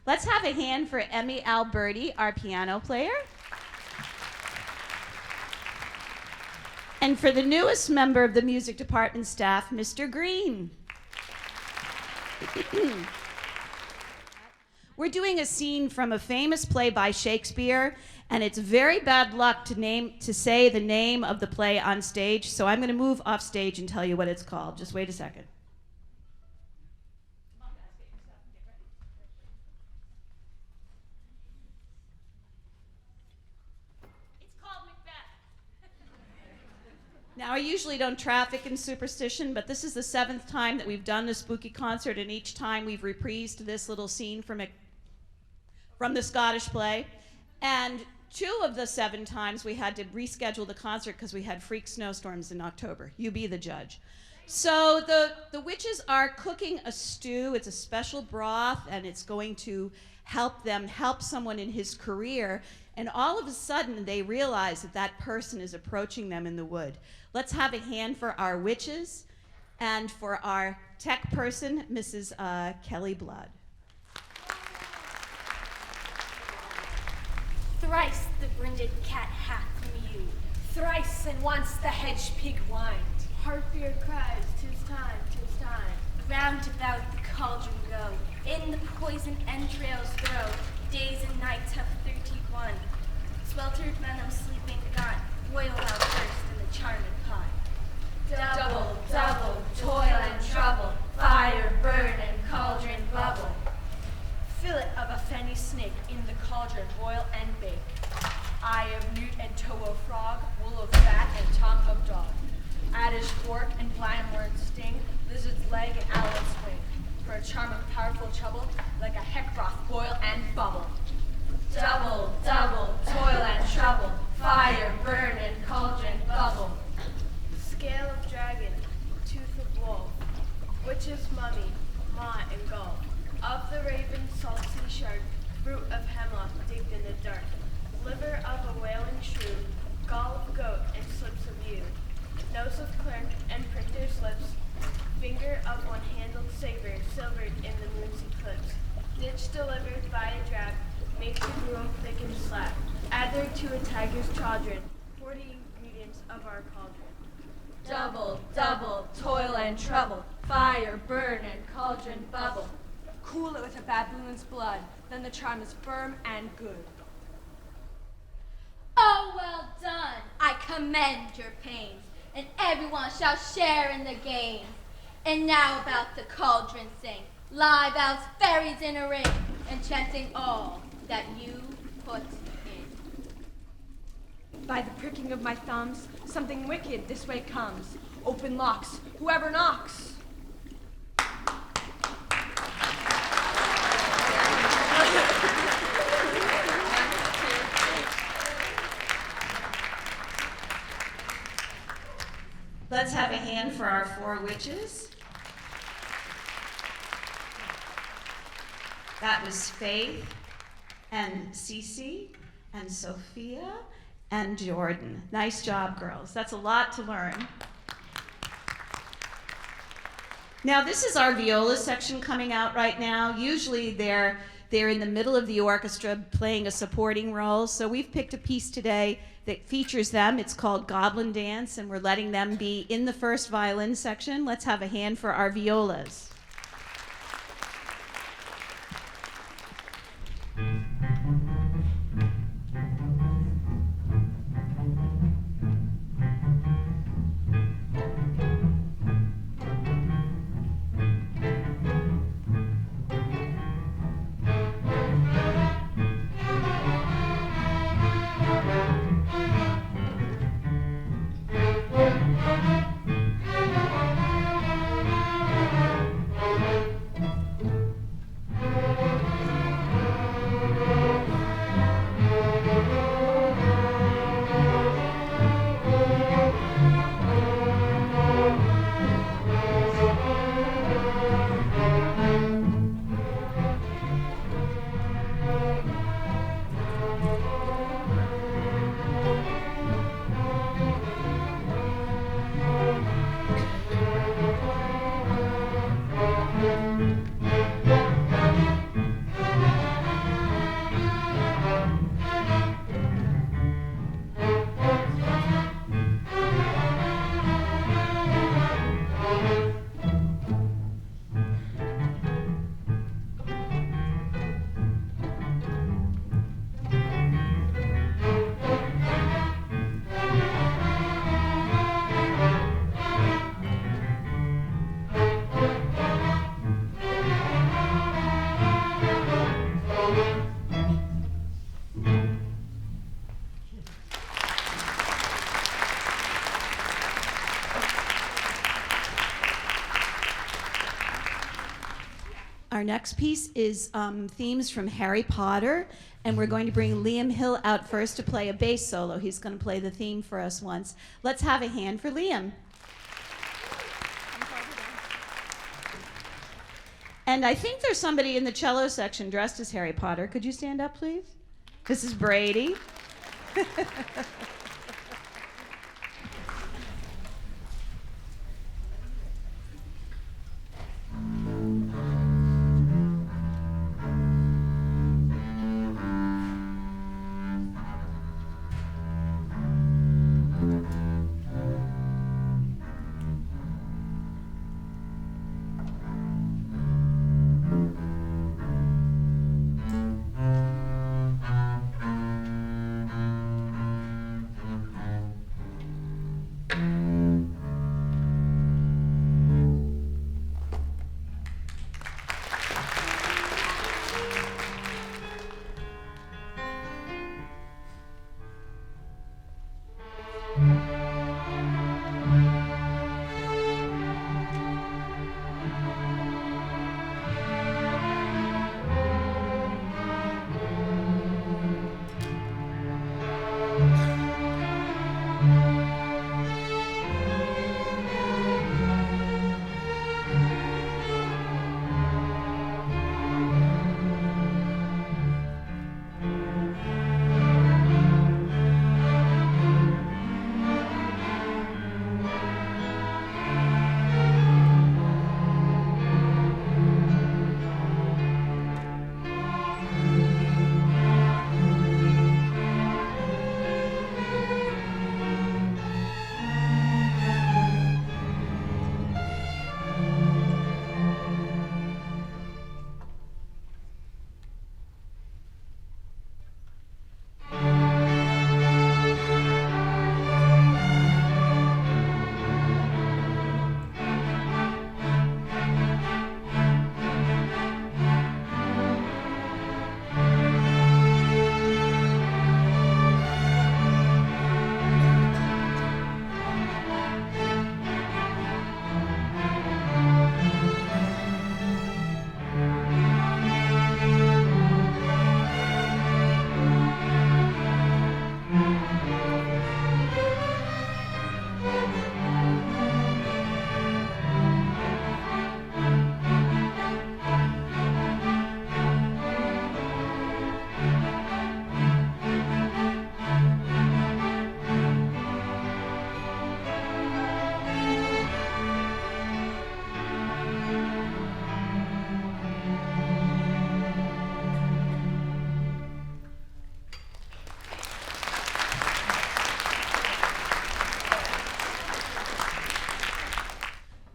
Let's have a hand for Emmy Alberti, our piano player. And for the newest member of the music department staff, Mr. Green. We're doing a scene from a famous play by Shakespeare, and it's very bad luck to say the name of the play on stage, so I'm going to move off stage and tell you what it's called. Just wait a second. It's called Macbeth. Now, I usually don't traffic in superstition, but this is the 7th time that we've done a spooky concert, and each time we've reprised this little scene from the Scottish play. And 2 of the 7 times we had to reschedule the concert because we had freak snowstorms in October. You be the judge. So the witches are cooking a stew. It's a special broth, and it's going to help someone in his career. And all of a sudden, they realize that that person is approaching them in the wood. Let's have a hand for our witches and for our tech person, Mrs. Kelly Blood. Thrice the brinded cat hath mewed, thrice and once the hedge pig whined. Harpier cries, 'tis time, 'tis time. Round about the cauldron go, in the poison entrails throw. Days and nights have 31. Sweltered venom sleeping got, boil out first in the charmed pot. Double, double, toil and trouble, fire, burn, and cauldron bubble. Fillet of a fenny snake in the cauldron boil and bake. Eye of newt and toe of frog, wool of bat and tongue of dog. Adder's fork and blind word's sting, lizard's leg and owlet's wing. For a charm of powerful trouble, like a heck broth boil and bubble. Double, double, toil and trouble, fire, burn, and cauldron bubble. Scale of dragon, tooth of wolf, witch's mummy, maw and gull. Of the raven, salty shark, root of hemlock digged in the dark. Liver of a wailing shrew, gall of goat and slips of ewe. Nose of clerk and printer's lips, finger of one-handled saber silvered in the moon's eclipse. Ditch delivered by a drab, makes a gruel thick and slap. Add there to a tiger's chaldron, 40 ingredients of our cauldron. Double, double, toil and trouble, fire, burn, and cauldron bubble. Cool it with a baboon's blood, then the charm is firm and good. Oh, well done! I commend your pains, and everyone shall share in the gains. And now about the cauldron sing, live out fairies in a ring, enchanting all that you put in. By the pricking of my thumbs, something wicked this way comes. Open locks, whoever knocks. Let's have a hand for our 4 witches. That was Faith and Cece and Sophia and Jordan. Nice job, girls. That's a lot to learn. Now, this is our viola section coming out right now. Usually they're in the middle of the orchestra playing a supporting role. So we've picked a piece today that features them. It's called Goblin Dance, and we're letting them be in the first violin section. Let's have a hand for our violas. Our next piece is themes from Harry Potter, and we're going to bring Liam Hill out first to play a bass solo. He's going to play the theme for us once. Let's have a hand for Liam. And I think there's somebody in the cello section dressed as Harry Potter. Could you stand up, please? This is Brady.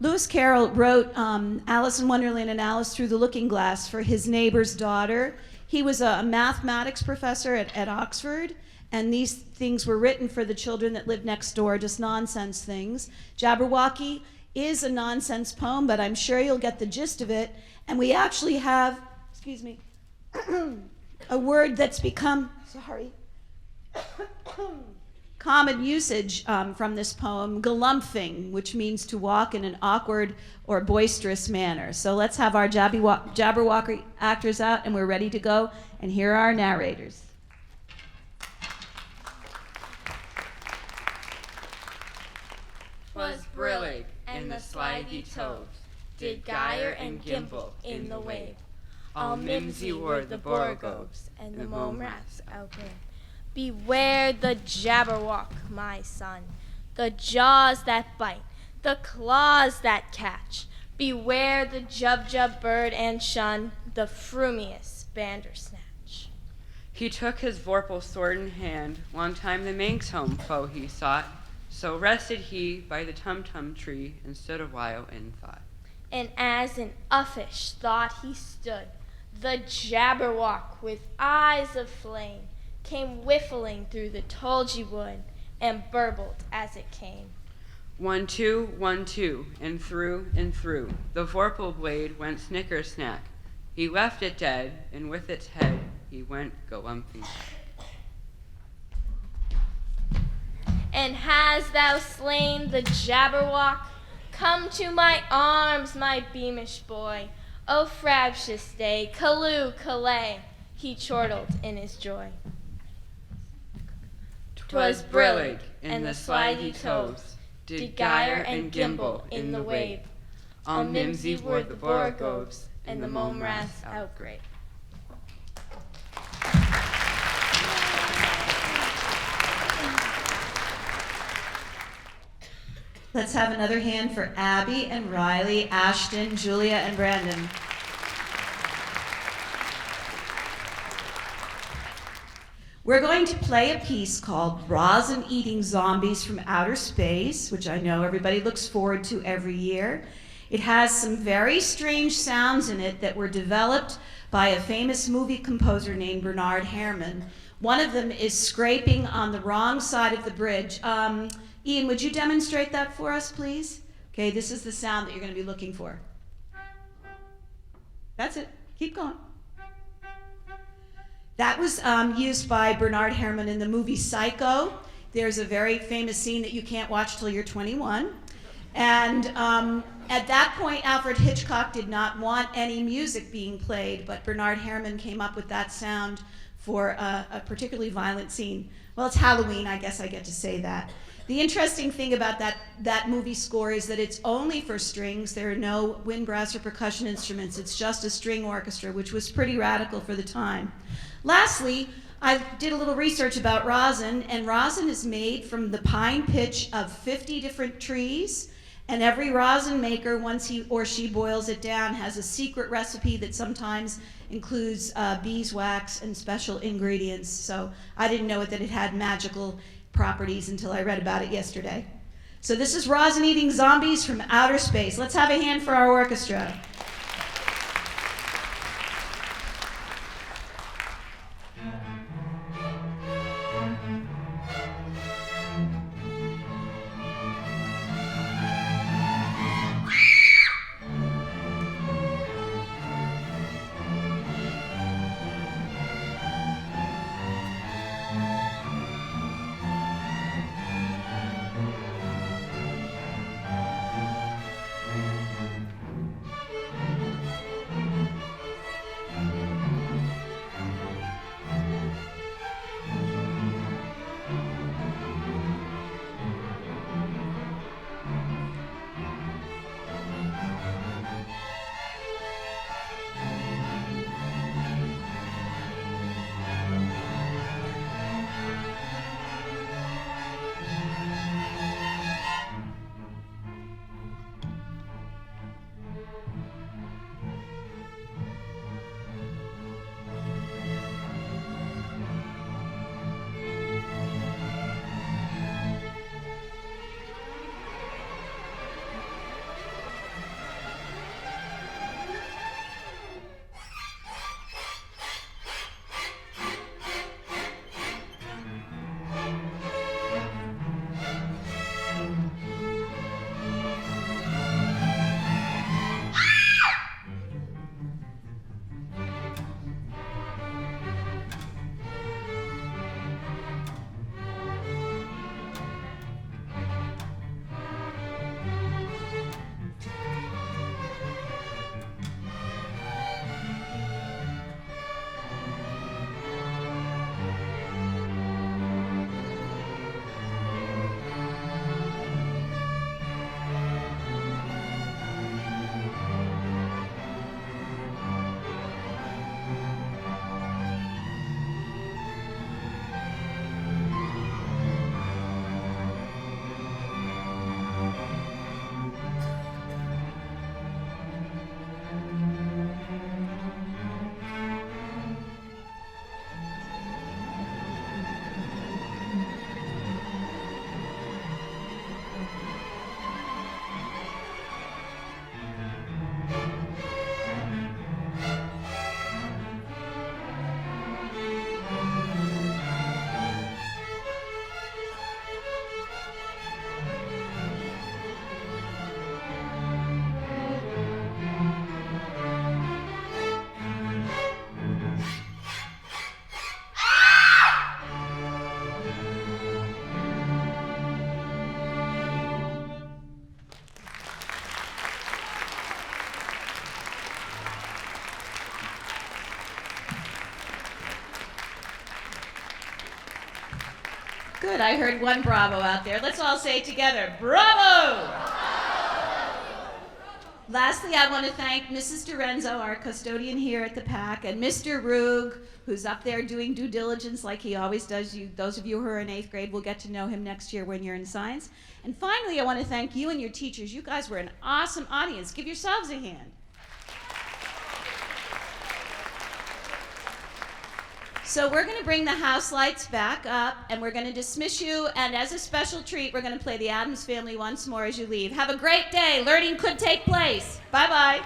Lewis Carroll wrote Alice in Wonderland and Alice Through the Looking Glass for his neighbor's daughter. He was a mathematics professor at Oxford, and these things were written for the children that lived next door, just nonsense things. Jabberwocky is a nonsense poem, but I'm sure you'll get the gist of it. And we actually have, excuse me, a word that's become, common usage from this poem, galumphing, which means to walk in an awkward or boisterous manner. So let's have our Jabberwocky actors out, and we're ready to go. And here are our narrators. 'Twas brillig, and the slithy toves did gyre and gimble in the wave. All mimsy were the borogoves, and the momrats outran. Beware the Jabberwock, my son, the jaws that bite, the claws that catch. Beware the Jubjub bird and shun the frumious Bandersnatch. He took his vorpal sword in hand, long time the Manx home foe he sought, so rested he by the tum-tum tree and stood a while in thought. And as in uffish thought he stood, the Jabberwock with eyes of flame came whiffling through the tulgey wood and burbled as it came. 1, 2, 1, 2, and through, the vorpal blade went snicker-snack. He left it dead, and with its head he went galumphing. And hast thou slain the Jabberwock? Come to my arms, my beamish boy. O frabjous day, Callooh, Calais, he chortled in his joy. 'Twas brillig, and the slithy toves did gyre and gimble in the wave. All mimsy were the borogoves, and the momraths outgrabe. Let's have another hand for Abby and Riley, Ashton, Julia, and Brandon. We're going to play a piece called Rosin Eating Zombies from Outer Space, which I know everybody looks forward to every year. It has some very strange sounds in it that were developed by a famous movie composer named Bernard Herrmann. One of them is scraping on the wrong side of the bridge. Ian, would you demonstrate that for us, please? Okay, this is the sound that you're going to be looking for. That's it. Keep going. That was used by Bernard Herrmann in the movie Psycho. There's a very famous scene that you can't watch till you're 21. And at that point, Alfred Hitchcock did not want any music being played, but Bernard Herrmann came up with that sound for a particularly violent scene. Well, it's Halloween, I guess I get to say that. The interesting thing about that movie score is that it's only for strings. There are no wind, brass, or percussion instruments. It's just a string orchestra, which was pretty radical for the time. Lastly, I did a little research about rosin, and rosin is made from the pine pitch of 50 different trees, and every rosin maker, once he or she boils it down, has a secret recipe that sometimes includes beeswax and special ingredients. So I didn't know that it had magical properties until I read about it yesterday. So this is Rosin Eating Zombies from Outer Space. Let's have a hand for our orchestra. Good, I heard one bravo out there. Let's all say it together, bravo! Lastly, I want to thank Mrs. Dorenzo, our custodian here at the PAC, and Mr. Rug, who's up there doing due diligence like he always does. Those of you who are in 8th grade will get to know him next year when you're in science. And finally, I want to thank you and your teachers. You guys were an awesome audience. Give yourselves a hand. So we're going to bring the house lights back up, and we're going to dismiss you, and as a special treat, we're going to play the Addams Family once more as you leave. Have a great day. Learning could take place. Bye-bye.